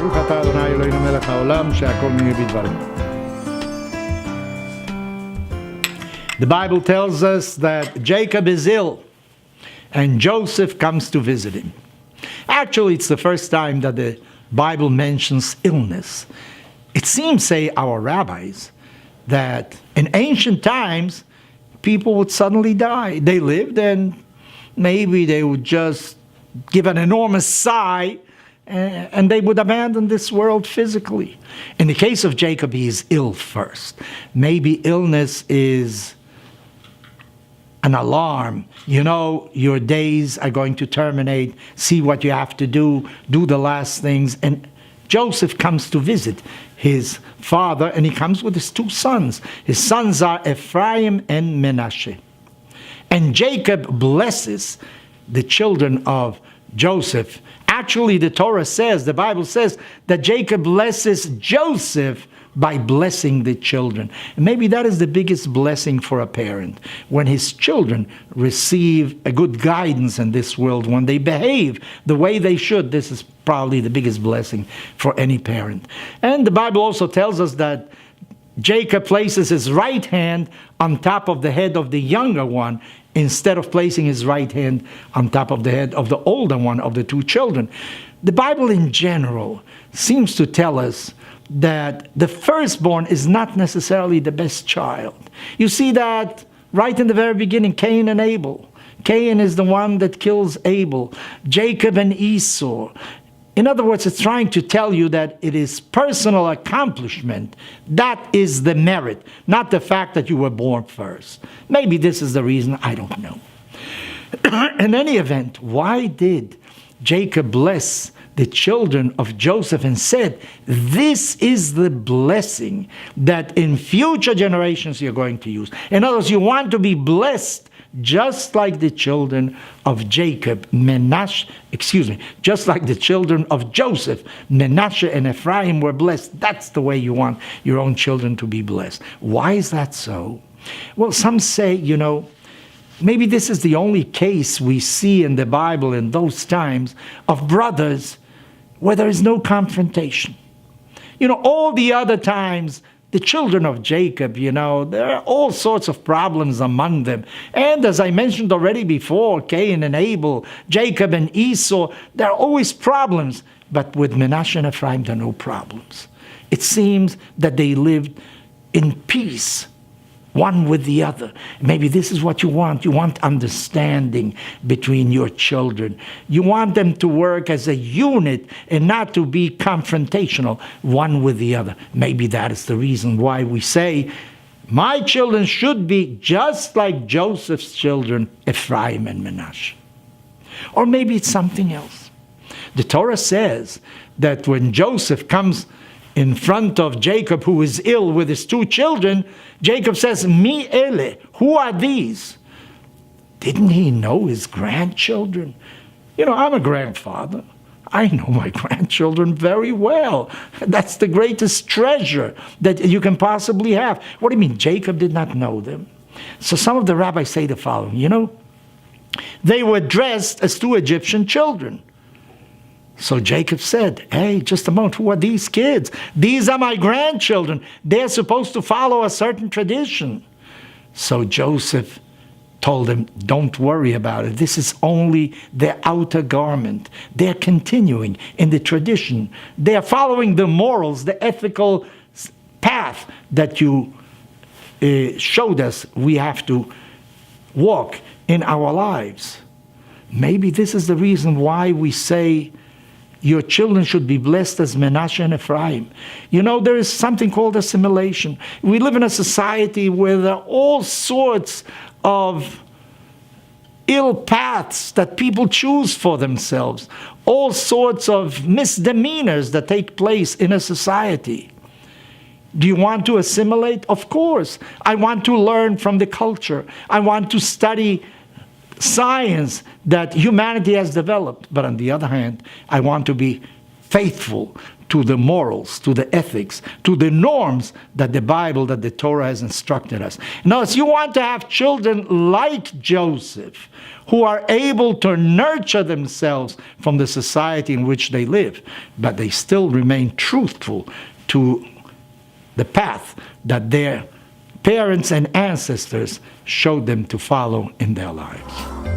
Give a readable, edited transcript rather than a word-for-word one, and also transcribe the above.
ברוך אתה אדוני אלוהינו מלך העולם שהכל נהיה בדברו. The Bible tells us that Jacob is ill and Joseph comes to visit him. Actually, it's the first time that the Bible mentions illness. It seems, say our rabbis, that in ancient times, people would suddenly die. They lived and maybe they would just give an enormous sigh and they would abandon this world physically. In the case of Jacob, he is ill first. Maybe illness is an alarm. You know, your days are going to terminate. See what you have to do the last things. And Joseph comes to visit his father, and he comes with his two sons. His sons are Ephraim and Manasseh. And Jacob blesses the children of Joseph. Actually, the Torah says, the Bible says, that Jacob blesses Joseph by blessing the children. And maybe that is the biggest blessing for a parent, when his children receive a good guidance in this world, when they behave the way they should. This is probably the biggest blessing for any parent. And the Bible also tells us that Jacob places his right hand on top of the head of the younger one, instead of placing his right hand on top of the head of the older one of the two children. The Bible in general seems to tell us that the firstborn is not necessarily the best child. You see that right in the very beginning, Cain and Abel. Cain is the one that kills Abel. Jacob and Esau. In other words, it's trying to tell you that it is personal accomplishment. That is the merit, not the fact that you were born first. Maybe this is the reason, I don't know. In any event, why did Jacob bless the children of Joseph and said, this is the blessing that in future generations you're going to use? In other words, you want to be blessed just like the children of Jacob, just like the children of Joseph, Manasseh and Ephraim were blessed. That's the way you want your own children to be blessed. Why is that so? Well, some say, maybe this is the only case we see in the Bible in those times of brothers where there is no confrontation. All the other times, the children of Jacob, there are all sorts of problems among them. And as I mentioned already before, Cain and Abel, Jacob and Esau, there are always problems. But with Manasseh and Ephraim, there are no problems. It seems that they lived in peace, one with the other. Maybe this is what you want. You want understanding between your children. You want them to work as a unit and not to be confrontational, one with the other. Maybe that is the reason why we say, my children should be just like Joseph's children, Ephraim and Manasseh. Or maybe it's something else. The Torah says that when Joseph comes in front of Jacob, who is ill with his two children, Jacob says, Mi ele, who are these? Didn't he know his grandchildren? I'm a grandfather. I know my grandchildren very well. That's the greatest treasure that you can possibly have. What do you mean, Jacob did not know them? So some of the rabbis say the following, they were dressed as two Egyptian children. So Jacob said, hey, just a moment, who are these kids? These are my grandchildren. They're supposed to follow a certain tradition. So Joseph told him, don't worry about it. This is only their outer garment. They're continuing in the tradition. They're following the morals, the ethical path that you showed us we have to walk in our lives. Maybe this is the reason why we say, your children should be blessed as Manasseh and Ephraim. There is something called assimilation. We live in a society where there are all sorts of ill paths that people choose for themselves. All sorts of misdemeanors that take place in a society. Do you want to assimilate? Of course. I want to learn from the culture. I want to study science that humanity has developed. But on the other hand, I want to be faithful to the morals, to the ethics, to the norms that the Bible, that the Torah has instructed us. Notice, you want to have children like Joseph, who are able to nurture themselves from the society in which they live, but they still remain truthful to the path that their parents and ancestors showed them to follow in their lives.